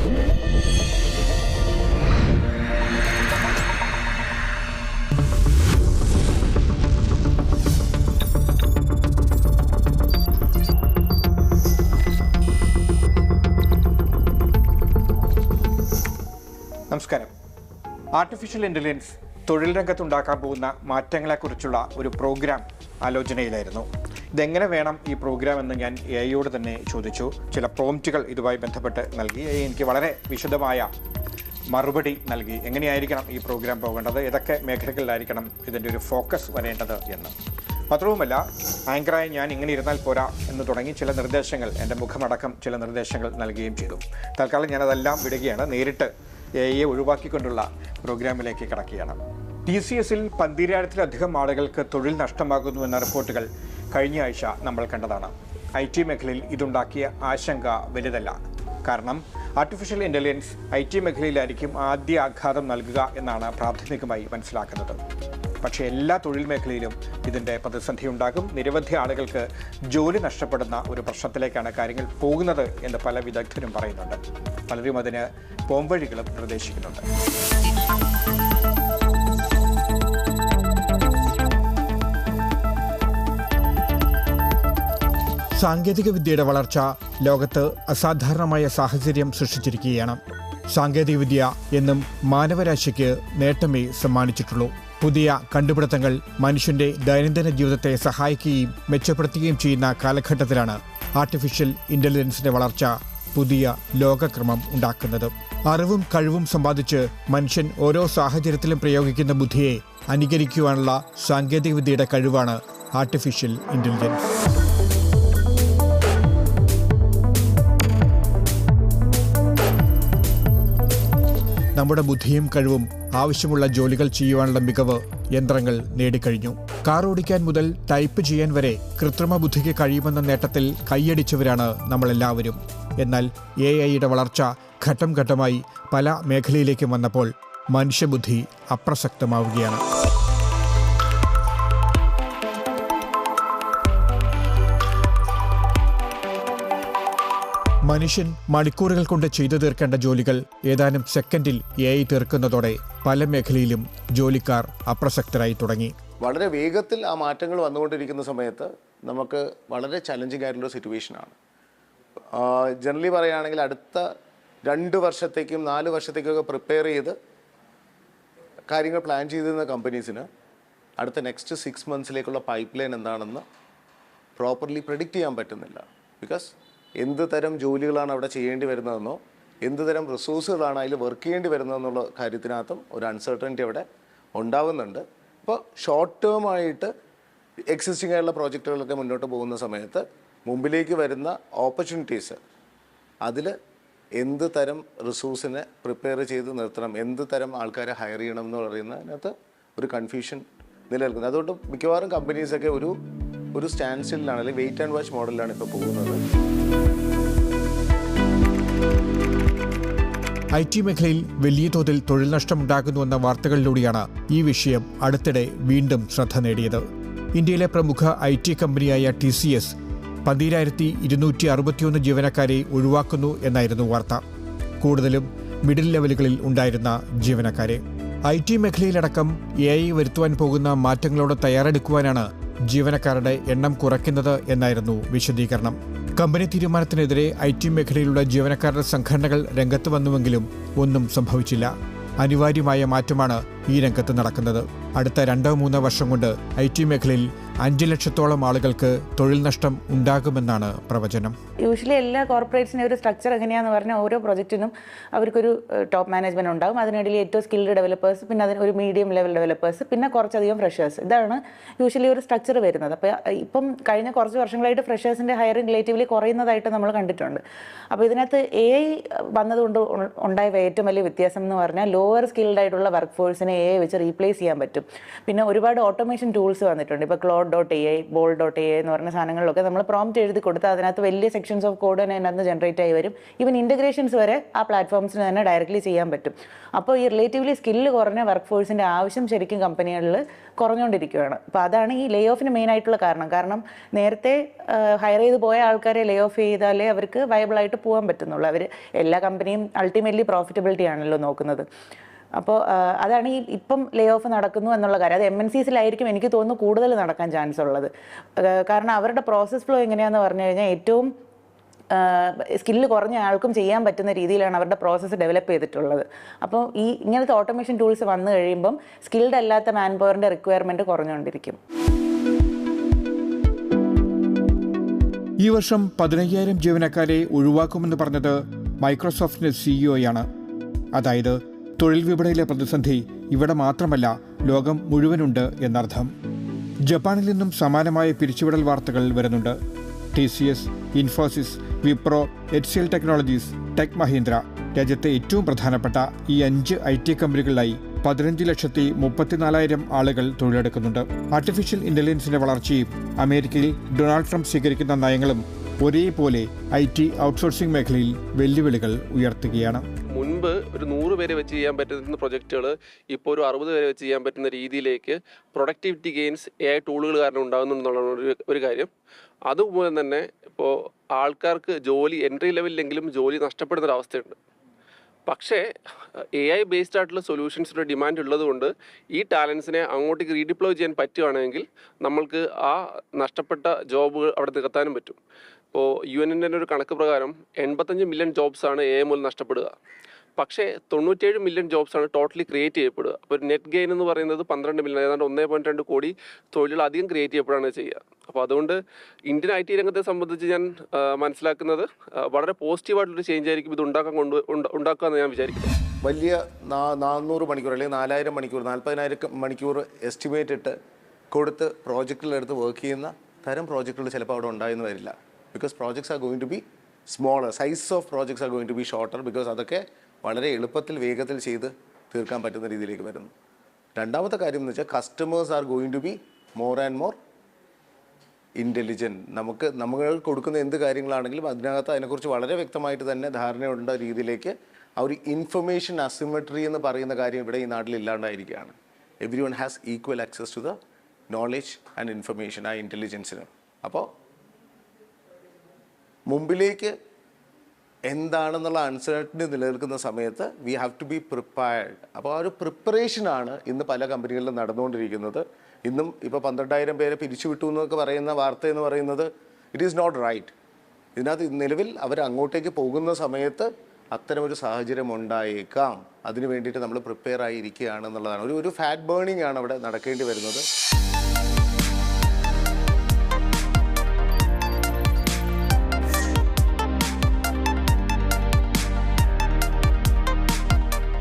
നമസ്കാരം. Artificial intelligence തൊഴിൽ രംഗത്തുണ്ടാക്കാൻ പോകുന്ന മാറ്റങ്ങളെക്കുറിച്ചുള്ള ഒരു പ്രോഗ്രാം ആലോചനയിലായിരുന്നു. ഇതെങ്ങനെ വേണം ഈ പ്രോഗ്രാം എന്ന് ഞാൻ എഐയോട് തന്നെ ചോദിച്ചു. ചില പ്രോംപ്റ്റുകൾ ഇതുമായി ബന്ധപ്പെട്ട് നൽകി. എനിക്ക് വളരെ വിശദമായ മറുപടി നൽകി. എങ്ങനെയായിരിക്കണം ഈ പ്രോഗ്രാം പോകേണ്ടത്, ഏതൊക്കെ മേഖലകളിലായിരിക്കണം ഇതിൻ്റെ ഒരു ഫോക്കസ് വരേണ്ടത് എന്ന്. മാത്രവുമല്ല, ആങ്കറായി ഞാൻ ഇങ്ങനെ ഇരുന്നാൽ പോരാ എന്ന് തുടങ്ങി ചില നിർദ്ദേശങ്ങൾ, എൻ്റെ മുഖമടക്കം ചില നിർദ്ദേശങ്ങൾ നൽകുകയും ചെയ്തു. തൽക്കാലം ഞാനതെല്ലാം വിടുകയാണ്. നേരിട്ട് എഐയെ ഒഴിവാക്കിക്കൊണ്ടുള്ള പ്രോഗ്രാമിലേക്ക് കടക്കുകയാണ്. TCSൽ 12,000-ലധികം ആളുകൾക്ക് തൊഴിൽ നഷ്ടമാകുന്നുവെന്ന റിപ്പോർട്ടുകൾ കഴിഞ്ഞ ആഴ്ച നമ്മൾ കണ്ടതാണ്. IT മേഖലയിൽ ഇതുണ്ടാക്കിയ ആശങ്ക വലുതല്ല. കാരണം ആർട്ടിഫിഷ്യൽ ഇൻ്റലിജൻസ് IT മേഖലയിലായിരിക്കും ആദ്യ ആഘാതം നൽകുക എന്നാണ് പ്രാഥമികമായി മനസ്സിലാക്കുന്നത്. പക്ഷേ എല്ലാ തൊഴിൽ മേഖലയിലും ഇതിൻ്റെ പ്രതിസന്ധി ഉണ്ടാകും. നിരവധി ആളുകൾക്ക് ജോലി നഷ്ടപ്പെടുന്ന ഒരു പ്രശ്നത്തിലേക്കാണ് കാര്യങ്ങൾ പോകുന്നത് എന്ന് പല വിദഗ്ധരും പറയുന്നുണ്ട്. പലരും അതിന് പോംവഴികളും നിർദ്ദേശിക്കുന്നുണ്ട്. സാങ്കേതികവിദ്യയുടെ വളർച്ച ലോകത്ത് അസാധാരണമായ സാഹചര്യം സൃഷ്ടിച്ചിരിക്കുകയാണ്. സാങ്കേതികവിദ്യ എന്നും മാനവരാശിക്ക് നേട്ടമേ സമ്മാനിച്ചിട്ടുള്ളൂ. പുതിയ കണ്ടുപിടുത്തങ്ങൾ മനുഷ്യന്റെ ദൈനംദിന ജീവിതത്തെ സഹായിക്കുകയും മെച്ചപ്പെടുത്തുകയും ചെയ്യുന്ന കാലഘട്ടത്തിലാണ് ആർട്ടിഫിഷ്യൽ ഇന്റലിജൻസിന്റെ വളർച്ച പുതിയ ലോകക്രമം ഉണ്ടാക്കുന്നത്. അറിവും കഴിവും സമ്പാദിച്ച് മനുഷ്യൻ ഓരോ സാഹചര്യത്തിലും പ്രയോഗിക്കുന്ന ബുദ്ധിയെ അനുകരിക്കുവാനുള്ള സാങ്കേതികവിദ്യയുടെ കഴിവാണ് ആർട്ടിഫിഷ്യൽ ഇന്റലിജൻസ്. നമ്മുടെ ബുദ്ധിയും കഴിവും ആവശ്യമുള്ള ജോലികൾ ചെയ്യുവാനുള്ള മികവ് യന്ത്രങ്ങൾ നേടിക്കഴിഞ്ഞു. കാർ ഓടിക്കാൻ മുതൽ ടൈപ്പ് ചെയ്യാൻ വരെ കൃത്രിമ ബുദ്ധിക്ക് കഴിയുമെന്ന നേട്ടത്തിൽ കൈയടിച്ചവരാണ് നമ്മളെല്ലാവരും. എന്നാൽ എഐയുടെ വളർച്ച ഘട്ടം ഘട്ടമായി പല മേഖലയിലേക്കും വന്നപ്പോൾ മനുഷ്യബുദ്ധി അപ്രസക്തമാവുകയാണ്. മനുഷ്യൻ മണിക്കൂറുകൾ കൊണ്ട് ചെയ്തു തീർക്കേണ്ട ജോലികൾ ഏതാനും സെക്കൻഡിൽ എഐ തീർക്കുന്നതോടെ പല മേഖലയിലും ജോലിക്കാർ അപ്രസക്തരായി തുടങ്ങി. വളരെ വേഗത്തിൽ ആ മാറ്റങ്ങൾ വന്നുകൊണ്ടിരിക്കുന്ന സമയത്ത് നമുക്ക് വളരെ ചലഞ്ചിങ് ആയിട്ടുള്ള സിറ്റുവേഷനാണ്. ജനറലി പറയുകയാണെങ്കിൽ അടുത്ത 2 വർഷത്തേക്കും 4 വർഷത്തേക്കൊക്കെ പ്രിപ്പയർ ചെയ്ത് കാര്യങ്ങൾ പ്ലാൻ ചെയ്തിരുന്ന കമ്പനീസിന് അടുത്ത നെക്സ്റ്റ് 6 മന്ത്സിലേക്കുള്ള പൈപ്പ് ലൈൻ എന്താണെന്ന് പ്രോപ്പർലി പ്രെഡിക്റ്റ് ചെയ്യാൻ പറ്റുന്നില്ല. ബിക്കോസ് എന്ത് തരം ജോലികളാണ് അവിടെ ചെയ്യേണ്ടി വരുന്നതെന്നോ എന്ത് തരം റിസോഴ്സുകളാണ് അതിൽ വർക്ക് ചെയ്യേണ്ടി വരുന്നതെന്നുള്ള കാര്യത്തിനകത്തും ഒരു അൺസർട്ടനിറ്റി അവിടെ ഉണ്ടാവുന്നുണ്ട്. അപ്പോൾ ഷോർട്ട് ടേം ആയിട്ട് എക്സിസ്റ്റിംഗ് ആയിട്ടുള്ള പ്രോജക്റ്റുകളൊക്കെ മുന്നോട്ട് പോകുന്ന സമയത്ത് മുമ്പിലേക്ക് വരുന്ന ഓപ്പർച്യൂണിറ്റീസ്, അതിൽ എന്ത് തരം റിസോഴ്സിനെ പ്രിപ്പയർ ചെയ്ത് നിർത്തണം, എന്ത് തരം ആൾക്കാരെ ഹയർ ചെയ്യണം എന്ന് പറയുന്നതിനകത്ത് ഒരു കൺഫ്യൂഷൻ നിലനിൽക്കുന്നത്. അതുകൊണ്ട് മിക്കവാറും കമ്പനീസൊക്കെ ഒരു സ്റ്റാൻഡ് സ്റ്റില്ലാണ്, അല്ലെങ്കിൽ വെയിറ്റ് ആൻഡ് വാച്ച് മോഡലിലാണ് ഇപ്പോൾ പോകുന്നത്. IT മേഖലയിൽ വലിയ തോതിൽ തൊഴിൽ നഷ്ടമുണ്ടാകുന്നുവെന്ന വാർത്തകളിലൂടെയാണ് ഈ വിഷയം അടുത്തിടെ വീണ്ടും ശ്രദ്ധ നേടിയത്. ഇന്ത്യയിലെ പ്രമുഖ IT കമ്പനിയായ TCS 12,261 ജീവനക്കാരെ ഒഴിവാക്കുന്നു എന്നായിരുന്നു വാർത്ത. കൂടുതലും മിഡിൽ ലെവലുകളിൽ ഉണ്ടായിരുന്ന ജീവനക്കാരെ. IT മേഖലയിലടക്കം AI വരുത്തുവാൻ പോകുന്ന മാറ്റങ്ങളോട് തയ്യാറെടുക്കുവാനാണ് ജീവനക്കാരുടെ എണ്ണം കുറയ്ക്കുന്നത് എന്നായിരുന്നു വിശദീകരണം. കമ്പനി തീരുമാനത്തിനെതിരെ IT മേഖലയിലുള്ള ജീവനക്കാരുടെ സംഘടനകൾ രംഗത്ത് വന്നുവെങ്കിലും ഒന്നും സംഭവിച്ചില്ല. അനിവാര്യമായ മാറ്റമാണ് ഈ രംഗത്ത് നടക്കുന്നത്. അടുത്ത 2-3 വർഷം കൊണ്ട് IT മേഖലയിൽ 5 ലക്ഷത്തോളം ആളുകൾക്ക് തൊഴിൽ നഷ്ടം ഉണ്ടാകുമെന്നാണ് പ്രവചനം. യൂഷ്വലി എല്ലാ കോർപ്പറേറ്റ്സിൻ്റെ ഒരു സ്ട്രക്ചർ എങ്ങനെയാണെന്ന് പറഞ്ഞാൽ ഓരോ പ്രൊജക്റ്റിനും അവർക്കൊരു ടോപ്പ് മാനേജ്മെൻറ്റ് ഉണ്ടാകും. അതിനിടയിൽ ഏറ്റവും സ്കിൽഡ് ഡെവലപ്പേഴ്സ്, പിന്നെ അതിന് ഒരു മീഡിയം ലെവൽ ഡെവലപ്പേഴ്സ്, പിന്നെ കുറച്ചധികം ഫ്രഷേഴ്സ്. ഇതാണ് യൂഷ്വലി ഒരു സ്ട്രക്ചർ വരുന്നത്. അപ്പോൾ ഇപ്പം കഴിഞ്ഞ കുറച്ച് വർഷങ്ങളായിട്ട് ഫ്രഷേഴ്സിൻ്റെ ഹയറിംഗ് റിലേറ്റീവ്ലി കുറയുന്നതായിട്ട് നമ്മൾ കണ്ടിട്ടുണ്ട്. അപ്പോൾ ഇതിനകത്ത് AI വന്നതുകൊണ്ട് ഉണ്ടായ ഏറ്റവും വലിയ വ്യത്യാസം എന്ന് പറഞ്ഞാൽ ലോവർ സ്കിൽഡ് ആയിട്ടുള്ള വർക്ക് ഫോഴ്സിനെ AI വെച്ച് റീപ്ലേസ് ചെയ്യാൻ പറ്റും. പിന്നെ ഒരുപാട് ഓട്ടോമേഷൻ ടൂൾസ് വന്നിട്ടുണ്ട്. ഇപ്പോൾ ക്ലോഡ് node.ai, bold.ai എന്ന് പറഞ്ഞ സാധനങ്ങളിലൊക്കെ നമ്മൾ പ്രോംപ്റ്റ് എഴുതി കൊടുത്താൽ അതിനകത്ത് വലിയ സെക്ഷൻസ് ഓഫ് കോഡ് തന്നെ അതിനകത്ത് ജനറേറ്റ് ആയി വരും. ഈവൻ ഇൻ്റഗ്രേഷൻസ് വരെ ആ പ്ലാറ്റ്ഫോംസിന് തന്നെ ഡയറക്റ്റ്ലി ചെയ്യാൻ പറ്റും. അപ്പോൾ ഈ റിലേറ്റീവ്ലി സ്കില്ല് കുറഞ്ഞ വർക്ക് ഫോഴ്സിൻ്റെ ആവശ്യം ശരിക്കും കമ്പനികളിൽ കുറഞ്ഞുകൊണ്ടിരിക്കുകയാണ്. അപ്പോൾ അതാണ് ഈ ലേ ഓഫിന് മെയിൻ ആയിട്ടുള്ള കാരണം നേരത്തെ ഹയർ ചെയ്ത് പോയ ആൾക്കാരെ ലേ ഓഫ് ചെയ്താലേ അവർക്ക് വയബിളായിട്ട് പോകാൻ പറ്റുന്നുള്ളൂ. അവർ എല്ലാ കമ്പനിയും അൾട്ടിമേറ്റ്ലി പ്രോഫിറ്റബിലിറ്റി ആണല്ലോ നോക്കുന്നത്. അപ്പോൾ അതാണ് ഈ ഇപ്പം ലേ ഓഫ് നടക്കുന്നു എന്നുള്ള കാര്യം. അത് MNCസിലായിരിക്കും എനിക്ക് തോന്നുന്നു കൂടുതൽ നടക്കാൻ ചാൻസ് ഉള്ളത്. കാരണം അവരുടെ പ്രോസസ് ഫ്ലോ എങ്ങനെയാണെന്ന് പറഞ്ഞു കഴിഞ്ഞാൽ ഏറ്റവും സ്കില്ല് കുറഞ്ഞ ആൾക്കും ചെയ്യാൻ പറ്റുന്ന രീതിയിലാണ് അവരുടെ പ്രോസസ്സ് ഡെവലപ്പ് ചെയ്തിട്ടുള്ളത്. അപ്പോൾ ഈ ഇങ്ങനത്തെ ഓട്ടോമേഷൻ ടൂൾസ് വന്നു കഴിയുമ്പം സ്കിൽഡ് അല്ലാത്ത മാൻ പവറിൻ്റെ റിക്വയർമെൻറ്റ് കുറഞ്ഞുകൊണ്ടിരിക്കും. ഈ വർഷം 15,000 ജീവനക്കാരെ ഒഴിവാക്കുമെന്ന് പറഞ്ഞത് മൈക്രോസോഫ്റ്റിന്റെ സിഇഒയാണ്. അതായത് തൊഴിൽ വിപണിയിലെ പ്രതിസന്ധി ഇവിടെ മാത്രമല്ല, ലോകം മുഴുവനുണ്ട് എന്നർത്ഥം. ജപ്പാനിൽ നിന്നും സമാനമായ പിരിച്ചുവിടൽ വാർത്തകൾ വരുന്നുണ്ട്. TCS, Infosys, Wipro, HCL technologies, tech Mahindra രാജ്യത്തെ ഏറ്റവും പ്രധാനപ്പെട്ട ഈ 5 IT കമ്പനികളിലായി 15,34,000 ആളുകൾ തൊഴിലെടുക്കുന്നുണ്ട്. ആർട്ടിഫിഷ്യൽ ഇന്റലിജൻസിന്റെ വളർച്ചയും അമേരിക്കയിൽ ഡൊണാൾഡ് ട്രംപ് സ്വീകരിക്കുന്ന നയങ്ങളും ഒരേപോലെ IT ഔട്ട്സോഴ്സിംഗ് മേഖലയിൽ വെല്ലുവിളികൾ ഉയർത്തുകയാണ്. മുൻപ് ഒരു 100 പേരെ വെച്ച് ചെയ്യാൻ പറ്റുന്ന പ്രൊജക്റ്റുകൾ ഇപ്പോൾ ഒരു 60 പേരെ വെച്ച് ചെയ്യാൻ പറ്റുന്ന രീതിയിലേക്ക് പ്രൊഡക്ടിവിറ്റി ഗെയിൻസ് AI ടൂളുകൾ കാരണം ഉണ്ടാകുന്നുണ്ടെന്നുള്ള ഒരു കാര്യം. അതുപോലെ തന്നെ ഇപ്പോൾ ആൾക്കാർക്ക് ജോലി എൻട്രി ലെവലിലെങ്കിലും ജോലി നഷ്ടപ്പെടുന്നൊരവസ്ഥയുണ്ട്. പക്ഷേ AI ബേസ്ഡ് ആയിട്ടുള്ള സൊല്യൂഷൻസിൻ്റെ ഡിമാൻഡ് ഉള്ളതുകൊണ്ട് ഈ ടാലൻസിനെ അങ്ങോട്ടേക്ക് റീഡിപ്ലോയ് ചെയ്യാൻ പറ്റുകയാണെങ്കിൽ നമ്മൾക്ക് ആ നഷ്ടപ്പെട്ട ജോബുകൾ അവിടെ നികത്താനും പറ്റും. ഇപ്പോൾ UN ഒരു കണക്ക് പ്രകാരം 85 മില്യൺ ജോബ്സാണ് AI മൂലം നഷ്ടപ്പെടുക. പക്ഷേ 97 മില്യൺ ജോബ്സാണ് ടോട്ടലി ക്രിയേറ്റ് ചെയ്യപ്പെടുക. അപ്പോൾ ഒരു നെറ്റ് ഗെയിൻ എന്ന് പറയുന്നത് 12 മില്യൺ, ഏതാണ്ട് 1.2 കോടി തൊഴിലുകൾ അധികം ക്രിയേറ്റ് ചെയ്യപ്പെടുകയാണ് ചെയ്യുക. അപ്പോൾ അതുകൊണ്ട് ഇന്ത്യൻ IT രംഗത്തെ സംബന്ധിച്ച് ഞാൻ മനസ്സിലാക്കുന്നത് വളരെ പോസിറ്റീവായിട്ടുള്ളൊരു ചേഞ്ച് ആയിരിക്കും ഇത് ഉണ്ടാക്കുക എന്ന് ഞാൻ വിചാരിക്കുന്നു. വലിയ 400 മണിക്കൂർ അല്ലെങ്കിൽ 4,000 മണിക്കൂർ 40,000 മണിക്കൂർ എസ്റ്റിമേറ്റ് ഇട്ട് കൊടുത്ത് പ്രോജക്റ്റുകളെടുത്ത് വർക്ക് ചെയ്യുന്ന തരം പ്രോജക്റ്റുകൾ ചിലപ്പോൾ അവിടെ ഉണ്ടായെന്ന് വരില്ല. Because projects are going to be smaller, size of projects are going to be shorter. Because അതൊക്കെ വളരെ എളുപ്പത്തിൽ വേഗത്തിൽ ചെയ്ത് തീർക്കാൻ പറ്റുന്ന രീതിയിലേക്ക് വരുന്നു. രണ്ടാമത്തെ കാര്യം എന്ന് വെച്ചാൽ customers are going to be more and more intelligent. നമ്മൾ കൊടുക്കുന്ന എന്ത് കാര്യങ്ങളാണെങ്കിലും അതിനകത്ത് അതിനെക്കുറിച്ച് വളരെ വ്യക്തമായിട്ട് തന്നെ ധാരണയുള്ള രീതിയിലേക്ക് ആ ഒരു ഇൻഫർമേഷൻ അസിമെട്രി എന്ന് പറയുന്ന കാര്യം ഇവിടെ ഈ നാട്ടിൽ ഇല്ലാണ്ടായിരിക്കുകയാണ്. Everyone has equal access to the knowledge and information, ആ ഇൻ്റലിജൻസിന്. അപ്പോൾ മുമ്പിലേക്ക് എന്താണെന്നുള്ള അൺസർട്ടനിറ്റി നിലനിൽക്കുന്ന സമയത്ത് we have to be prepared. അപ്പോൾ ആ ഒരു പ്രിപ്പറേഷനാണ് ഇന്ന് പല കമ്പനികളിലും നടന്നുകൊണ്ടിരിക്കുന്നത്. ഇന്നും ഇപ്പോൾ 12,000 പേരെ പിരിച്ചുവിട്ടു എന്നൊക്കെ പറയുന്ന വാർത്ത എന്ന് പറയുന്നത് ഇറ്റ് ഈസ് നോട്ട് റൈറ്റ്. ഇതിനകത്ത് നിലവിൽ അവർ അങ്ങോട്ടേക്ക് പോകുന്ന സമയത്ത് അത്തരമൊരു സാഹചര്യം ഉണ്ടായേക്കാം. അതിന് വേണ്ടിയിട്ട് നമ്മൾ പ്രിപ്പയർ ആയിരിക്കുകയാണെന്നുള്ളതാണ്. ഒരു ഫാറ്റ് ബേണിംഗ് ആണ് അവിടെ നടക്കേണ്ടി വരുന്നത്.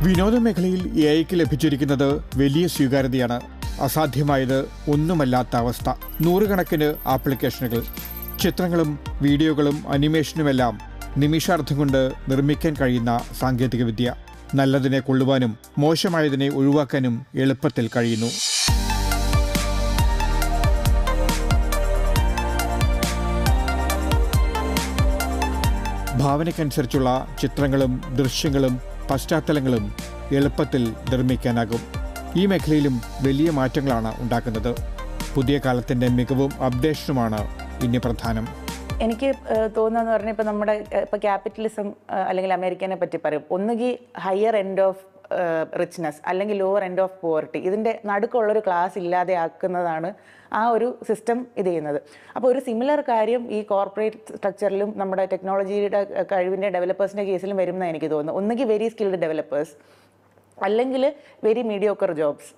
വിനോദ മേഖലയിൽ AIക്ക് ലഭിച്ചിരിക്കുന്നത് വലിയ സ്വീകാര്യതയാണ്. അസാധ്യമായത് ഒന്നുമല്ലാത്ത അവസ്ഥ. 100 കണക്കിന് ആപ്ലിക്കേഷനുകൾ, ചിത്രങ്ങളും വീഡിയോകളും അനിമേഷനുമെല്ലാം നിമിഷാർദ്ധം കൊണ്ട് നിർമ്മിക്കാൻ കഴിയുന്ന സാങ്കേതികവിദ്യ. നല്ലതിനെ കൊള്ളുവാനും മോശമായതിനെ ഒഴിവാക്കാനും എളുപ്പത്തിൽ കഴിയുന്നു. ഭാവനയ്ക്കനുസരിച്ചുള്ള ചിത്രങ്ങളും ദൃശ്യങ്ങളും പശ്ചാത്തലങ്ങളും എളുപ്പത്തിൽ നിർമ്മിക്കാനാകും. ഈ മേഖലയിലും വലിയ മാറ്റങ്ങളാണ് ഉണ്ടാക്കുന്നത്. പുതിയ കാലത്തിൻ്റെ മികവും അപ്ഡേഷനുമാണ് ഇനി പ്രധാനം. എനിക്ക് തോന്നുന്നതെന്ന് പറഞ്ഞാൽ ഇപ്പോൾ നമ്മുടെ ക്യാപിറ്റലിസം അല്ലെങ്കിൽ അമേരിക്കനെ പറ്റി പറയും. ഒന്നുകിൽ ഹയർ എൻഡ് ഓഫ് റിച്ച്നെസ് അല്ലെങ്കിൽ ലോവർ എൻഡ് ഓഫ് പോവർട്ടി, ഇതിൻ്റെ നടുക്കുള്ളൊരു ക്ലാസ് ഇല്ലാതെ ആക്കുന്നതാണ് ആ ഒരു സിസ്റ്റം ഇത് ചെയ്യുന്നത്. അപ്പോൾ ഒരു സിമിലർ കാര്യം ഈ കോർപ്പറേറ്റ് സ്ട്രക്ചറിലും നമ്മുടെ ടെക്നോളജിയുടെ കഴിവിൻ്റെ ഡെവലപ്പേഴ്സിൻ്റെ കേസിലും വരുമെന്ന് എനിക്ക് തോന്നുന്നു. ഒന്നുകിൽ വെരി സ്കിൽഡ് ഡെവലപ്പേഴ്സ് അല്ലെങ്കിൽ വെരി മീഡിയോക്കർ ജോബ്സ്.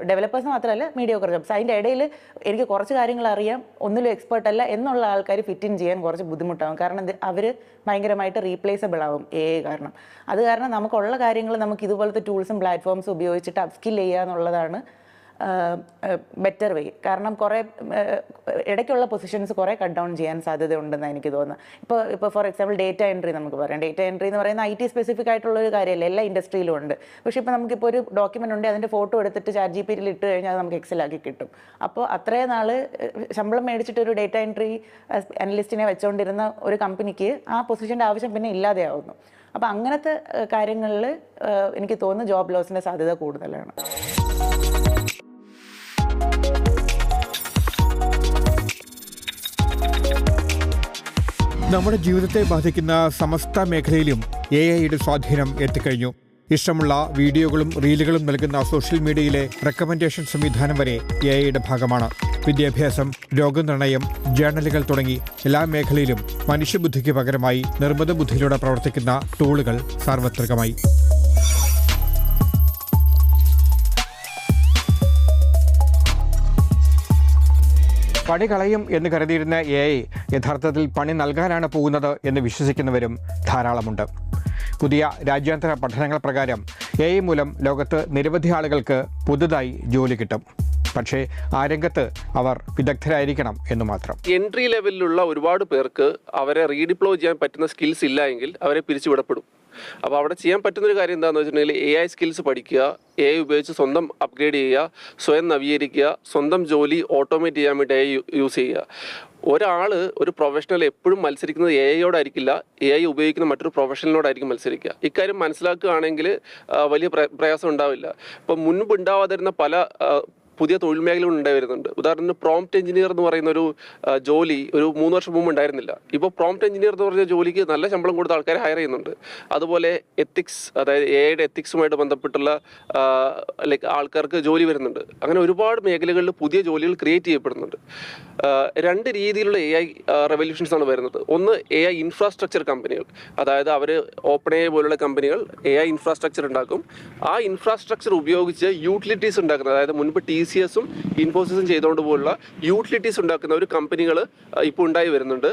ഡെവലപ്പേഴ്സ് മാത്രമല്ല, മീഡിയോക്കർ ജോബ്സ്. അതിൻ്റെ ഇടയിൽ എനിക്ക് കുറച്ച് കാര്യങ്ങൾ അറിയാം, ഒന്നിലും എക്സ്പേർട്ട് അല്ല എന്നുള്ള ആൾക്കാർ ഫിറ്റ് ഇൻ ചെയ്യാൻ കുറച്ച് ബുദ്ധിമുട്ടാകും. കാരണം അവർ ഭയങ്കരമായിട്ട് റീപ്ലേസബിൾ ആവും AI കാരണം. അത് കാരണം നമുക്കുള്ള കാര്യങ്ങൾ നമുക്ക് ഇതുപോലത്തെ ടൂൾസും പ്ലാറ്റ്ഫോംസും ഉപയോഗിച്ചിട്ട് അപ്സ്കിൽ ചെയ്യുക എന്നുള്ളതാണ് ബെറ്റർ വേ. കാരണം കുറേ ഇടയ്ക്കുള്ള പൊസിഷൻസ് കുറേ കട്ട് ഡൗൺ ചെയ്യാൻ സാധ്യതയുണ്ടെന്ന് എനിക്ക് തോന്നുന്നു. ഇപ്പോൾ ഫോർ എക്സാമ്പിൾ ഡേറ്റ എൻട്രി നമുക്ക് പറയാം. ഡേറ്റ എൻട്രി എന്ന് പറയുന്ന IT സ്പെസിഫിക് ആയിട്ടുള്ളൊരു കാര്യമല്ല, എല്ലാ ഇൻഡസ്ട്രിയിലും ഉണ്ട്. പക്ഷേ ഇപ്പോൾ നമുക്കിപ്പോൾ ഒരു ഡോക്യുമെൻ്റ് ഉണ്ടെങ്കിൽ അതിൻ്റെ ഫോട്ടോ എടുത്തിട്ട് ChatGPT-യിൽ ഇട്ട് കഴിഞ്ഞാൽ അത് നമുക്ക് എക്സലാക്കി കിട്ടും. അപ്പോൾ അത്രയും നാൾ ശമ്പളം മേടിച്ചിട്ട് ഒരു ഡേറ്റ എൻട്രി അനലിസ്റ്റിനെ വെച്ചുകൊണ്ടിരുന്ന ഒരു കമ്പനിക്ക് ആ പൊസിഷൻ്റെ ആവശ്യം പിന്നെ ഇല്ലാതെയാവുന്നു. അപ്പോൾ അങ്ങനത്തെ കാര്യങ്ങളിൽ എനിക്ക് തോന്നുന്നു ജോബ് ലോസിൻ്റെ സാധ്യത കൂടുതലാണ്. നമ്മുടെ ജീവിതത്തെ ബാധിക്കുന്ന സമസ്ത മേഖലയിലും AI-യുടെ സ്വാധീനം എത്തിക്കഴിഞ്ഞു. ഇഷ്ടമുള്ള വീഡിയോകളും റീലുകളും നൽകുന്ന സോഷ്യൽ മീഡിയയിലെ റെക്കമെൻഡേഷൻ സംവിധാനം വരെ AI-യുടെ ഭാഗമാണ്. വിദ്യാഭ്യാസം, രോഗനിർണയം, ജേർണലുകൾ തുടങ്ങി എല്ലാ മേഖലയിലും മനുഷ്യബുദ്ധിക്ക് പകരമായി നിർമ്മിത ബുദ്ധിയിലൂടെ പ്രവർത്തിക്കുന്ന ടൂളുകൾ സാർവത്രികമായി. പണി കളയും എന്ന് കരുതിയിരുന്ന AI യഥാർത്ഥത്തിൽ പണി നൽകാനാണ് പോകുന്നത് എന്ന് വിശ്വസിക്കുന്നവരും ധാരാളമുണ്ട്. പുതിയ രാജ്യാന്തര പഠനങ്ങൾ പ്രകാരം AI മൂലം ലോകത്ത് നിരവധി ആളുകൾക്ക് പുതുതായി ജോലി കിട്ടും. പക്ഷേ ആ രംഗത്ത് അവർ വിദഗ്ധരായിരിക്കണം എന്ന് മാത്രം. എൻട്രി ലെവലിലുള്ള ഒരുപാട് പേർക്ക് അവരെ റീഡിപ്ലോയ് ചെയ്യാൻ പറ്റുന്ന സ്കിൽസ് ഇല്ല എങ്കിൽ അവരെ പിരിച്ചുവിടപ്പെടും. അപ്പോൾ അവിടെ ചെയ്യാൻ പറ്റുന്നൊരു കാര്യം എന്താണെന്ന് വെച്ചിട്ടുണ്ടെങ്കിൽ AI സ്കിൽസ് പഠിക്കുക, AI ഉപയോഗിച്ച് സ്വന്തം അപ്ഗ്രേഡ് ചെയ്യുക, സ്വയം നവീകരിക്കുക, സ്വന്തം ജോലി ഓട്ടോമേറ്റ് ചെയ്യാൻ വേണ്ടി AI യൂസ് ചെയ്യുക. ഒരു പ്രൊഫഷണൽ എപ്പോഴും മത്സരിക്കുന്നത് AI-യോടായിരിക്കില്ല, AI ഉപയോഗിക്കുന്ന മറ്റൊരു പ്രൊഫഷണലിനോടായിരിക്കും മത്സരിക്കുക. ഇക്കാര്യം മനസ്സിലാക്കുകയാണെങ്കിൽ വലിയ പ്രയാസം ഉണ്ടാവില്ല. ഇപ്പം മുൻപ് ഉണ്ടാവാതിരുന്ന പല പുതിയ തൊഴിൽ മേഖലകൾ ഉണ്ടായി വരുന്നുണ്ട്. ഉദാഹരണത്തിന് പ്രോംപ്റ്റ് എഞ്ചിനീയർ എന്ന് പറയുന്ന ഒരു ജോലി ഒരു 3 വർഷം മുമ്പ് ഉണ്ടായിരുന്നില്ല. ഇപ്പോൾ പ്രോംപ്റ്റ് എഞ്ചിനീയർ എന്ന് പറഞ്ഞ ജോലിക്ക് നല്ല ശമ്പളം കൊടുത്ത ആൾക്കാരെ ഹയർ ചെയ്യുന്നുണ്ട്. അതുപോലെ എത്തിക്സ്, അതായത് AI-യുടെ എത്തിക്സുമായിട്ട് ബന്ധപ്പെട്ടുള്ള ആൾക്കാർക്ക് ജോലി വരുന്നുണ്ട്. അങ്ങനെ ഒരുപാട് മേഖലകളിൽ പുതിയ ജോലികൾ ക്രിയേറ്റ് ചെയ്യപ്പെടുന്നുണ്ട്. 2 രീതിയിലുള്ള AI റെവല്യൂഷൻസ് ആണ് വരുന്നത്. ഒന്ന് AI ഇൻഫ്രാസ്ട്രക്ചർ കമ്പനികൾ, അതായത് അവർ OpenAI പോലുള്ള കമ്പനികൾ AI ഇൻഫ്രാസ്ട്രക്ചർ ഉണ്ടാക്കും. ആ ഇൻഫ്രാസ്ട്രക്ചർ ഉപയോഗിച്ച് യൂട്ടിലിറ്റീസ് ഉണ്ടാക്കുന്നത്, അതായത് മുൻപ് TCS-ഉം ഇൻഫോസിസും ചെയ്തുകൊണ്ട് പോലുള്ള യൂട്ടിലിറ്റീസ് ഉണ്ടാക്കുന്ന ഒരു കമ്പനികൾ ഇപ്പോൾ ഉണ്ടായി വരുന്നുണ്ട്.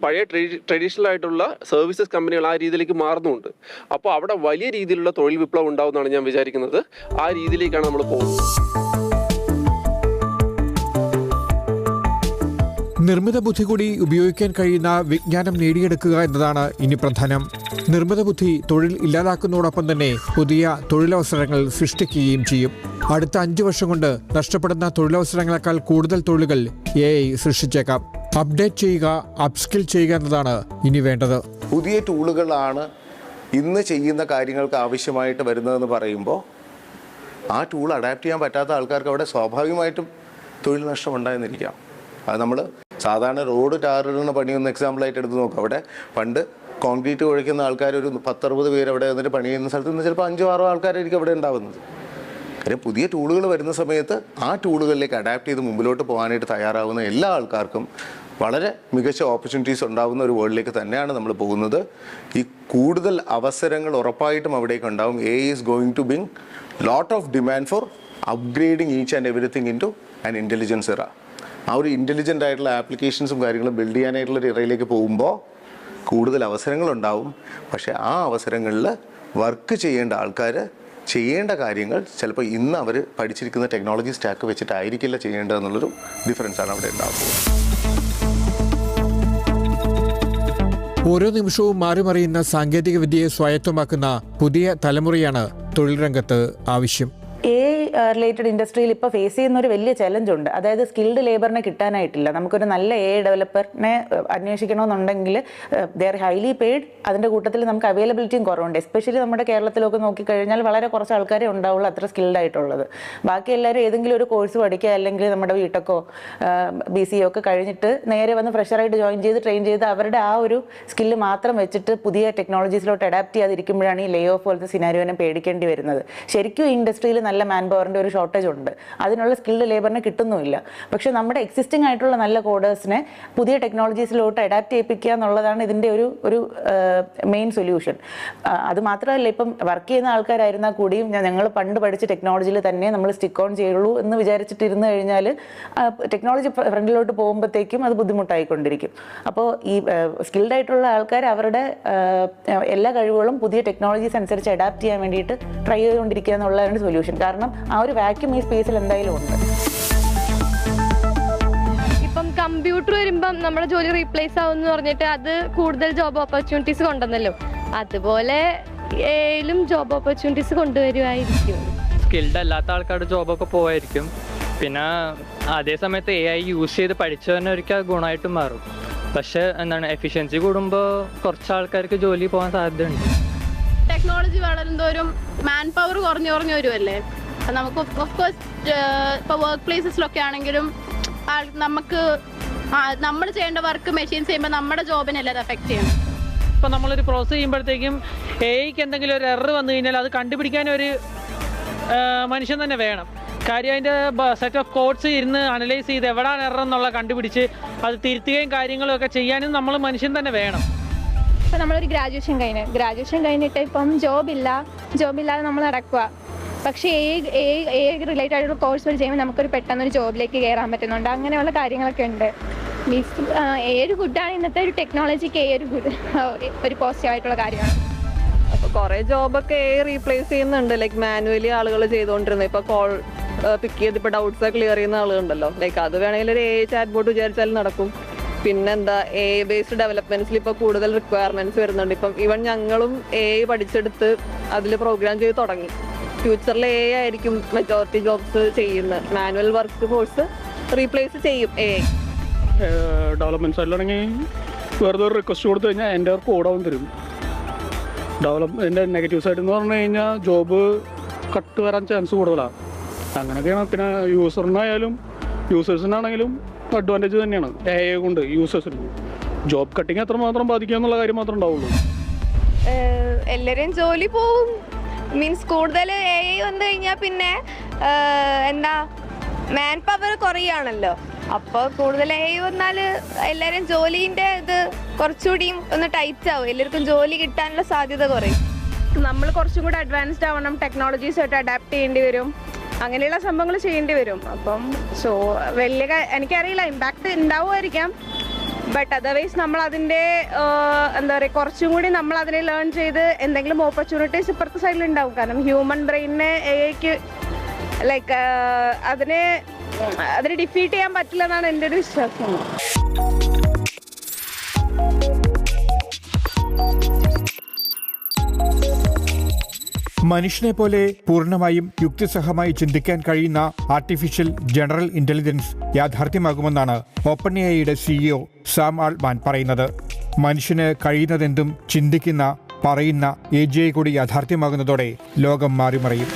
പഴയ ട്രഡീഷണൽ ആയിട്ടുള്ള സർവീസസ് കമ്പനികൾ ആ രീതിയിലേക്ക് മാറുന്നുണ്ട്. അപ്പോൾ അവിടെ വലിയ രീതിയിലുള്ള തൊഴിൽ വിപ്ലവം ഉണ്ടാവുമെന്നാണ് ഞാൻ വിചാരിക്കുന്നത്. ആ രീതിയിലേക്കാണ് നമ്മൾ പോകുന്നത്. നിർമ്മിത ബുദ്ധി കൂടി ഉപയോഗിക്കാൻ കഴിയുന്ന വിജ്ഞാനം നേടിയെടുക്കുക എന്നതാണ് ഇനി പ്രധാനം. നിർമ്മിത ബുദ്ധി തൊഴിൽ ഇല്ലാതാക്കുന്നതോടൊപ്പം തന്നെ പുതിയ തൊഴിലവസരങ്ങൾ സൃഷ്ടിക്കുകയും ചെയ്യും. അടുത്ത 5 വർഷം കൊണ്ട് നഷ്ടപ്പെടുന്ന തൊഴിലവസരങ്ങളെക്കാൾ കൂടുതൽ തൊഴിലുകൾ AI സൃഷ്ടിച്ചേക്കാം. അപ്ഡേറ്റ് ചെയ്യുക, അപ്സ്കിൽ ചെയ്യുക എന്നതാണ് ഇനി വേണ്ടത്. പുതിയ ടൂളുകളാണ് ഇന്ന് ചെയ്യുന്ന കാര്യങ്ങൾക്ക് ആവശ്യമായിട്ട് വരുന്നതെന്ന് പറയുമ്പോൾ ആ ടൂൾ അഡാപ്റ്റ് ചെയ്യാൻ പറ്റാത്ത ആൾക്കാർക്ക് അവിടെ സ്വാഭാവികമായിട്ടും തൊഴിൽ നഷ്ടം ഉണ്ടായെന്നിരിക്കാം. അത് നമ്മൾ സാധാരണ റോഡ് ടാറിടുന്ന പണിയൊന്ന് എക്സാമ്പിളായിട്ട് എടുത്ത് നോക്കാം. അവിടെ പണ്ട് കോൺക്രീറ്റ് കുഴയ്ക്കുന്ന ആൾക്കാർ ഒരു 10-60 പേര് അവിടെ വന്നിട്ട് പണി ചെയ്യുന്ന സ്ഥലത്ത് നിന്ന് ചിലപ്പോൾ 5-6 ആൾക്കാരായിരിക്കും അവിടെ ഉണ്ടാവുന്നത്. കാര്യം പുതിയ ടൂളുകൾ വരുന്ന സമയത്ത് ആ ടൂളുകളിലേക്ക് അഡാപ്റ്റ് ചെയ്ത് മുമ്പിലോട്ട് പോകാനായിട്ട് തയ്യാറാവുന്ന എല്ലാ ആൾക്കാർക്കും വളരെ മികച്ച ഓപ്പർച്യൂണിറ്റീസ് ഉണ്ടാകുന്ന ഒരു വേൾഡിലേക്ക് തന്നെയാണ് നമ്മൾ പോകുന്നത്. ഈ കൂടുതൽ അവസരങ്ങൾ ഉറപ്പായിട്ടും അവിടേക്ക് ഉണ്ടാവും. AI is going to bring lot of demand for upgrading each and everything into an intelligence era. ആ ഒരു ഇൻ്റലിജൻ്റ് ആയിട്ടുള്ള ആപ്ലിക്കേഷൻസും കാര്യങ്ങളും ബിൽഡ് ചെയ്യാനായിട്ടുള്ള ഒരു ഇറയിലേക്ക് പോകുമ്പോൾ കൂടുതൽ അവസരങ്ങളുണ്ടാവും. പക്ഷേ ആ അവസരങ്ങളിൽ വർക്ക് ചെയ്യേണ്ട ആൾക്കാർ ചെയ്യേണ്ട കാര്യങ്ങൾ ചിലപ്പോൾ ഇന്ന് അവർ പഠിച്ചിരിക്കുന്ന ടെക്നോളജി സ്റ്റാക്ക് വെച്ചിട്ടായിരിക്കില്ല ചെയ്യേണ്ടതെന്നുള്ളൊരു ഡിഫറൻസാണ് അവിടെ ഉണ്ടാകുന്നത്. ഓരോ നിമിഷവും മാറിമറിയുന്ന സാങ്കേതിക വിദ്യയെ സ്വായത്തമാക്കുന്ന പുതിയ തലമുറയാണ് തൊഴിൽ രംഗത്ത് ആവശ്യം. AI റിലേറ്റഡ് ഇൻഡസ്ട്രിയിൽ ഇപ്പോൾ ഫേസ് ചെയ്യുന്ന ഒരു വലിയ ചലഞ്ച് ഉണ്ട്. അതായത് സ്കിൽഡ് ലേബറിനെ കിട്ടാനായിട്ടില്ല. നമുക്കൊരു നല്ല AI ഡെവലപ്പറിനെ അന്വേഷിക്കണമെന്നുണ്ടെങ്കിൽ ദേ ആർ ഹൈലി പെയ്ഡ്. അതിൻ്റെ കൂട്ടത്തിൽ നമുക്ക് അവൈലബിലിറ്റിയും കുറവുണ്ട്. എസ്പെഷ്യലി നമ്മുടെ കേരളത്തിലൊക്കെ നോക്കിക്കഴിഞ്ഞാൽ വളരെ കുറച്ച് ആൾക്കാരെ ഉണ്ടാവുള്ളൂ അത്ര സ്കിൽഡ് ആയിട്ടുള്ളത്. ബാക്കി എല്ലാവരും ഏതെങ്കിലും ഒരു കോഴ്സ് പഠിക്കുക, അല്ലെങ്കിൽ നമ്മുടെ വീട്ടൊക്കെ BCA ഒക്കെ കഴിഞ്ഞിട്ട് നേരെ വന്ന് ഫ്രഷറായിട്ട് ജോയിൻ ചെയ്ത് ട്രെയിൻ ചെയ്ത് അവരുടെ ആ ഒരു സ്കില്ല് മാത്രം വെച്ചിട്ട് പുതിയ ടെക്നോളജീസിലോട്ട് അഡാപ്റ്റ് ചെയ്യാതിരിക്കുമ്പോഴാണ് ഈ ലേ ഓഫ് പോലത്തെ സിനാരിയോനെ പേടിക്കേണ്ടി വരുന്നത്. ശരിക്കും ഈ ഇൻഡസ്ട്രിയിൽ നല്ല മാൻ പവറിൻ്റെ ഒരു ഷോർട്ടേജ് ഉണ്ട്. അതിനുള്ള സ്കിൽഡ് ലേബറിനെ കിട്ടുന്നുമില്ല. പക്ഷേ നമ്മുടെ എക്സിസ്റ്റിംഗ് ആയിട്ടുള്ള നല്ല കോഡേഴ്സിനെ പുതിയ ടെക്നോളജീസിലോട്ട് അഡാപ്റ്റ് ചെയ്യിപ്പിക്കുക എന്നുള്ളതാണ് ഇതിൻ്റെ ഒരു മെയിൻ സൊല്യൂഷൻ. അത് മാത്രമല്ല, ഇപ്പം വർക്ക് ചെയ്യുന്ന ആൾക്കാരായിരുന്നാൽ കൂടിയും ഞങ്ങൾ പണ്ട് പഠിച്ച ടെക്നോളജിയിൽ തന്നെ നമ്മൾ സ്റ്റിക്ക് ഓൺ ചെയ്യുള്ളൂ എന്ന് വിചാരിച്ചിട്ടിരുന്ന് കഴിഞ്ഞാൽ ടെക്നോളജി ഫ്രണ്ടിലോട്ട് പോകുമ്പോഴത്തേക്കും അത് ബുദ്ധിമുട്ടായിക്കൊണ്ടിരിക്കും. അപ്പോൾ ഈ സ്കിൽഡ് ആയിട്ടുള്ള ആൾക്കാർ അവരുടെ എല്ലാ കഴിവുകളും പുതിയ ടെക്നോളജീസ് അനുസരിച്ച് അഡാപ്റ്റ് ചെയ്യാൻ വേണ്ടിയിട്ട് ട്രൈ ചെയ്തുകൊണ്ടിരിക്കുക എന്നുള്ളതാണ് സൊല്യൂഷൻ. കാരണം ആ ഒരു വാക്യൂം ഈ സ്പേസിൽ എന്തായാലും ഉണ്ട്. ഇപ്പം കമ്പ്യൂട്ടർ വരുമ്പം നമ്മുടെ ജോലി റീപ്ലേസ് ആവുമെന്ന് പറഞ്ഞിട്ട് അത് കൂടുതൽ ജോബ് ഓപ്പർച്യൂണിറ്റീസ് കൊണ്ടുവന്നല്ലോ, അതുപോലെ ഏലും ജോബ് ഓപ്പർച്യൂണിറ്റീസ് കൊണ്ടുവരുമായിരിക്കും. സ്കിൽഡ് അല്ലാത്ത ആൾക്കാരുടെ ജോബൊക്കെ പോവായിരിക്കും. പിന്നെ അതേ സമയത്ത് AI യൂസ് ചെയ്ത് പഠിച്ചവനൊരിക്കൽ ഗുണമായിട്ട് മാറും. പക്ഷെ എന്താണ് എഫിഷ്യൻസി കൂടുമ്പോൾ കുറച്ച് ആൾക്കാർക്ക് ജോലി പോകാൻ സാധ്യതയുണ്ട്. ടെക്നോളജി വളരുന്തോറും മാൻ പവർ കുറഞ്ഞു വരുമല്ലേ. നമുക്ക് ഓഫ് കോഴ്സ് ഇപ്പോൾ വർക്ക് പ്ലേസസിലൊക്കെ ആണെങ്കിലും നമുക്ക് നമ്മൾ ചെയ്യേണ്ട വർക്ക് മെഷീൻസ് ചെയ്യുമ്പോൾ നമ്മുടെ ജോബിനല്ലേ അത് എഫക്റ്റ് ചെയ്യണം. ഇപ്പം നമ്മളൊരു പ്രോസസ്സ് ചെയ്യുമ്പോഴത്തേക്കും AIക്ക് എന്തെങ്കിലും ഒരു എറർ വന്നു കഴിഞ്ഞാൽ അത് കണ്ടുപിടിക്കാൻ ഒരു മനുഷ്യൻ തന്നെ വേണം. കാര്യം അതിൻ്റെ സെറ്റ് ഓഫ് കോഡ്സ് ഇരുന്ന് അനലൈസ് ചെയ്ത് എവിടെയാണ് എറർ എന്നുള്ള കണ്ടുപിടിച്ച് അത് തിരുത്തുകയും കാര്യങ്ങളൊക്കെ ചെയ്യാനും നമ്മൾ മനുഷ്യൻ തന്നെ വേണം. ഇപ്പം നമ്മളൊരു ഗ്രാജുവേഷൻ കഴിഞ്ഞിട്ട് ഇപ്പം ജോബില്ലാതെ നമ്മൾ നടക്കുക. പക്ഷേ റിലേറ്റഡ് ആയിട്ടുള്ള കോഴ്സ് ചെയ്യുമ്പോൾ നമുക്കൊരു പെട്ടെന്നൊരു ജോബിലേക്ക് കയറാൻ പറ്റുന്നുണ്ട്. അങ്ങനെയുള്ള കാര്യങ്ങളൊക്കെ ഉണ്ട്. മീൻസ് ഒരു ഗുഡാണ് ഇന്നത്തെ ഒരു ടെക്നോളജിക്ക് ഒരു പോസിറ്റീവ് ആയിട്ടുള്ള കാര്യമാണ്. അപ്പോൾ കുറേ ജോബൊക്കെ റീപ്ലേസ് ചെയ്യുന്നുണ്ട്. ലൈക്ക് മാനുവലി ആളുകൾ ചെയ്തുകൊണ്ടിരുന്നത് ഇപ്പോൾ കോൾ പിക്ക് ചെയ്ത് ഇപ്പോൾ ഡൗട്ട്സ് ക്ലിയർ ചെയ്യുന്ന ആളുകളുണ്ടല്ലോ. ലൈക്ക് അത് വേണമെങ്കിൽ ഒരു AI ചാറ്റ് ബോട്ട് വിചാരിച്ചാലും നടക്കും. പിന്നെന്താ AI ബേസ്ഡ് ഡെവലപ്മെന്റ്സിൽ ഇപ്പോൾ കൂടുതൽ റിക്വയർമെന്റ്സ് വരുന്നുണ്ട്. ഇപ്പം ഈവൻ ഞങ്ങളും AI പഠിച്ചെടുത്ത് അതിൽ പ്രോഗ്രാം ചെയ്ത് തുടങ്ങി. ഫ്യൂച്ചറിൽ AI ആയിരിക്കും മെജോറിറ്റി ജോബ്സ് ചെയ്യുന്നത്. മാനുവൽ വർക്ക് ഫോഴ്സ് റീപ്ലേസ് ചെയ്യും AI. ഡെവലപ്മെന്റ് സൈഡിലാണെങ്കിൽ വെറുതെ ഒരു റിക്വസ്റ്റ് കൊടുത്തു കഴിഞ്ഞാൽ എൻ്റെ കോഡാവും തരും. ഡെവലപ്മെൻറ്റിൻ്റെ നെഗറ്റീവ് സൈഡ് എന്ന് പറഞ്ഞു കഴിഞ്ഞാൽ ജോബ് കട്ട് വരാൻ ചാൻസ് കൂടുതലാണ്. അങ്ങനെയൊക്കെയാണ്. പിന്നെ യൂസേഴ്സിനാണെങ്കിലും അഡ്വാൻറ്റേജ് തന്നെയാണ് AI കൊണ്ട് യൂസേഴ്സിന്. ജോബ് കട്ടിങ് എത്രമാത്രം ബാധിക്കുക എന്നുള്ള കാര്യം മാത്രമേ ഉണ്ടാവുള്ളൂ. എല്ലാവരും ജോലി പോവും. മീൻസ് കൂടുതൽ AI വന്നു കഴിഞ്ഞാൽ പിന്നെ മാൻ പവർ കുറയാണല്ലോ. അപ്പോൾ കൂടുതൽ AI വന്നാൽ എല്ലാവരും ജോലീൻ്റെ ഇത് കുറച്ചുകൂടിയും ഒന്ന് ടൈറ്റ് ആവും. എല്ലാവർക്കും ജോലി കിട്ടാനുള്ള സാധ്യത കുറയും. നമ്മൾ കുറച്ചും കൂടി അഡ്വാൻസ്ഡ് ആവണം, ടെക്നോളജീസായിട്ട് അഡാപ്റ്റ് ചെയ്യേണ്ടി വരും, അങ്ങനെയുള്ള സംഭവങ്ങൾ ചെയ്യേണ്ടി വരും. അപ്പം എനിക്കറിയില്ല, ഇമ്പാക്റ്റ് ഉണ്ടാവുമായിരിക്കാം. ബട്ട് അതർവൈസ് നമ്മൾ അതിൻ്റെ കുറച്ചും കൂടി നമ്മൾ അതിനെ ലേൺ ചെയ്ത് എന്തെങ്കിലും ഓപ്പർച്യൂണിറ്റീസ് ഇപ്പുറത്തെ സൈഡിൽ ഉണ്ടാവും. കാരണം ഹ്യൂമൻ ബ്രെയിനിനെ AIക്ക് ലൈക്ക് അതിനെ ഡിഫീറ്റ് ചെയ്യാൻ പറ്റില്ല എന്നാണ് എൻ്റെ ഒരു വിശ്വാസം. മനുഷ്യനെ പോലെ പൂർണ്ണമായും യുക്തിസഹമായി ചിന്തിക്കാൻ കഴിയുന്ന ആർട്ടിഫിഷ്യൽ ജനറൽ ഇന്റലിജൻസ് യാഥാർത്ഥ്യമാകുമെന്നാണ് OpenAIയുടെ CEO സാം ആൾട്ട്മാൻ പറയുന്നത്. മനുഷ്യന് കഴിയുന്നതെന്തും ചിന്തിക്കുന്ന, പറയുന്ന AGI കൂടി യാഥാർത്ഥ്യമാകുന്നതോടെ ലോകം മാറിമറിയും.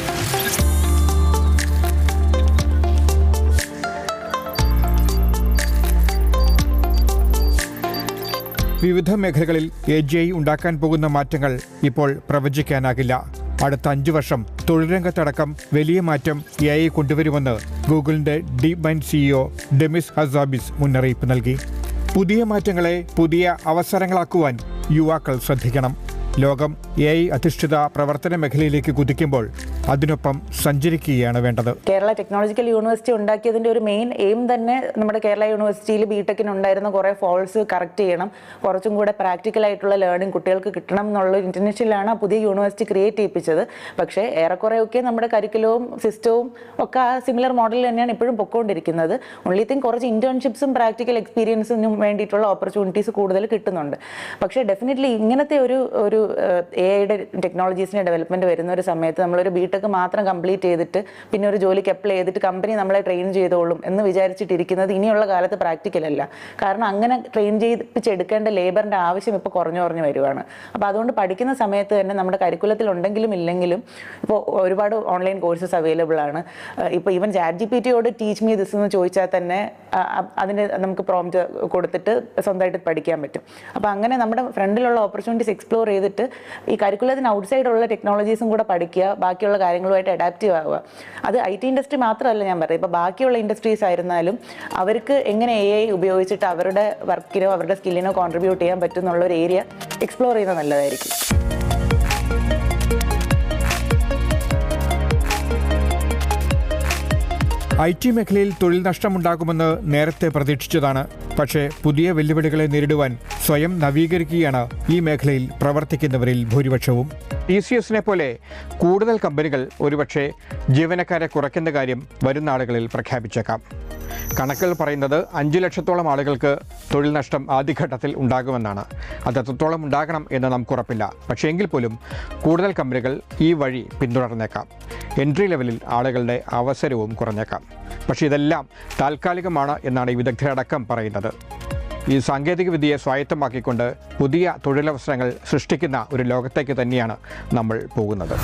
വിവിധ മേഖലകളിൽ AGI ഉണ്ടാക്കാൻ പോകുന്ന മാറ്റങ്ങൾ ഇപ്പോൾ പ്രവചിക്കാനാകില്ല. അടുത്ത 5 വർഷം തൊഴിൽ രംഗത്തടക്കം വലിയ മാറ്റം AI കൊണ്ടുവരുമെന്ന് ഗൂഗിളിന്റെ ഡീപ് മൈൻഡ് CEO ഡെമിസ് ഹസാബിസ് മുന്നറിയിപ്പ് നൽകി. പുതിയ മാറ്റങ്ങളെ പുതിയ അവസരങ്ങളാക്കുവാൻ യുവാക്കൾ ശ്രദ്ധിക്കണം. ലോകം AI അധിഷ്ഠിത പ്രവർത്തന മേഖലയിലേക്ക് കുതിക്കുമ്പോൾ അതിനൊപ്പം സഞ്ചരിക്കുകയാണ് വേണ്ടത്. കേരള ടെക്നോളജിക്കൽ യൂണിവേഴ്സിറ്റി ഉണ്ടാക്കിയതിൻ്റെ ഒരു മെയിൻ എയിം തന്നെ നമ്മുടെ കേരള യൂണിവേഴ്സിറ്റിയിൽ BTechന് ഉണ്ടായിരുന്ന കുറേ ഫോൾസ് കറക്റ്റ് ചെയ്യണം, കുറച്ചും കൂടെ പ്രാക്ടിക്കലായിട്ടുള്ള ലേണിംഗ് കുട്ടികൾക്ക് കിട്ടണം എന്നുള്ള ഇൻറ്റൻഷനിലാണ് പുതിയ യൂണിവേഴ്സിറ്റി ക്രിയേറ്റ് ചെയ്യിപ്പിച്ചത്. പക്ഷേ ഏറെക്കുറെയൊക്കെ നമ്മുടെ കരിക്കുലവും സിസ്റ്റവും ഒക്കെ ആ സിമിലർ മോഡലിൽ തന്നെയാണ് ഇപ്പോഴും പൊക്കോണ്ടിരിക്കുന്നത്. ഓൺലി തിങ് കുറച്ച് ഇൻറ്റേൺഷിപ്സും പ്രാക്ടിക്കൽ എക്സ്പീരിയൻസിനും വേണ്ടിയിട്ടുള്ള ഓപ്പർച്യൂണിറ്റീസ് കൂടുതൽ കിട്ടുന്നുണ്ട്. പക്ഷേ ഡെഫിനറ്റ്ലി ഇങ്ങനത്തെ ഒരു AI ടെക്നോളജീസിൻ്റെ ഡെവലപ്മെൻറ്റ് വരുന്ന ഒരു സമയത്ത് നമ്മളൊരു BTech മാത്രം കംപ്ലീറ്റ് ചെയ്തിട്ട് പിന്നെ ഒരു ജോലിക്ക് അപ്ലൈ ചെയ്തിട്ട് കമ്പനി നമ്മളെ ട്രെയിൻ ചെയ്തോളും എന്ന് വിചാരിച്ചിട്ടിരിക്കുന്നത് ഇനിയുള്ള കാലത്ത് പ്രാക്ടിക്കൽ അല്ല. കാരണം അങ്ങനെ ട്രെയിൻ ചെയ്യിപ്പിച്ചെടുക്കേണ്ട ലേബറിൻ്റെ ആവശ്യം ഇപ്പോൾ കുറഞ്ഞു വരുവാണ്. അപ്പോൾ അതുകൊണ്ട് പഠിക്കുന്ന സമയത്ത് തന്നെ നമ്മുടെ കരിക്കുലത്തിൽ ഉണ്ടെങ്കിലും ഇല്ലെങ്കിലും ഇപ്പോൾ ഒരുപാട് ഓൺലൈൻ കോഴ്സസ് അവൈലബിൾ ആണ്. ഇപ്പോൾ ഈവൻ ChatGPTയോട് ടീച്ച് മീ ദിസ് എന്ന് ചോദിച്ചാൽ തന്നെ അതിന് നമുക്ക് പ്രോംപ്റ്റ് കൊടുത്തിട്ട് സ്വന്തമായിട്ട് പഠിക്കാൻ പറ്റും. അപ്പോൾ അങ്ങനെ നമ്മുടെ ഫ്രണ്ടിലുള്ള ഓപ്പർച്യൂണിറ്റീസ് എക്സ്പ്ലോർ ചെയ്തിട്ട് ഈ കരിക്കുലത്തിന് ഔട്ട്സൈഡുള്ള ടെക്നോളജീസും കൂടെ പഠിക്കുക, ബാക്കിയുള്ള കാര്യങ്ങളുമായിട്ട് അഡാപ്റ്റീവ് ആവുക. അത് IT ഇൻഡസ്ട്രി മാത്രമല്ല ഞാൻ പറയുന്നത്, ഇപ്പോൾ ബാക്കിയുള്ള ഇൻഡസ്ട്രീസ് ആയിരുന്നാലും അവർക്ക് എങ്ങനെ AI ഉപയോഗിച്ചിട്ട് അവരുടെ വർക്കിനോ അവരുടെ സ്കില്ലിനോ കോൺട്രിബ്യൂട്ട് ചെയ്യാൻ പറ്റും എന്നുള്ളൊരു ഏരിയ എക്സ്പ്ലോർ ചെയ്യുന്നത് നല്ലതായിരിക്കും. IT മേഖലയിൽ തൊഴിൽ നഷ്ടമുണ്ടാകുമെന്ന് നേരത്തെ പ്രതീക്ഷിച്ചതാണ്. പക്ഷേ പുതിയ വെല്ലുവിളികളെ നേരിടുവാൻ സ്വയം നവീകരിക്കുകയാണ് ഈ മേഖലയിൽ പ്രവർത്തിക്കുന്നവരിൽ ഭൂരിപക്ഷവും. TCSനെ പോലെ കൂടുതൽ കമ്പനികൾ ഒരുപക്ഷെ ജീവനക്കാരെ കുറയ്ക്കുന്ന കാര്യം വരുന്ന ആളുകളിൽ പ്രഖ്യാപിച്ചേക്കാം. കണക്കുകൾ പറയുന്നത് 5 ലക്ഷത്തോളം ആളുകൾക്ക് തൊഴിൽ നഷ്ടം ആദ്യഘട്ടത്തിൽ ഉണ്ടാകുമെന്നാണ്. അത് എത്രത്തോളം ഉണ്ടാകണം എന്ന് നമുക്ക് ഉറപ്പില്ല. പക്ഷേ എങ്കിൽ പോലും കൂടുതൽ കമ്പനികൾ ഈ വഴി പിന്തുടർന്നേക്കാം. എൻട്രി ലെവലിൽ ആളുകളുടെ അവസരവും കുറഞ്ഞേക്കാം. പക്ഷേ ഇതെല്ലാം താൽക്കാലികമാണ് എന്നാണ് ഈ വിദഗ്ധരടക്കം പറയുന്നത്. ഈ സാങ്കേതികവിദ്യയെ സ്വായത്തമാക്കിക്കൊണ്ട് പുതിയ തൊഴിലവസരങ്ങൾ സൃഷ്ടിക്കുന്ന ഒരു ലോകത്തേക്ക് തന്നെയാണ് നമ്മൾ പോകുന്നത്.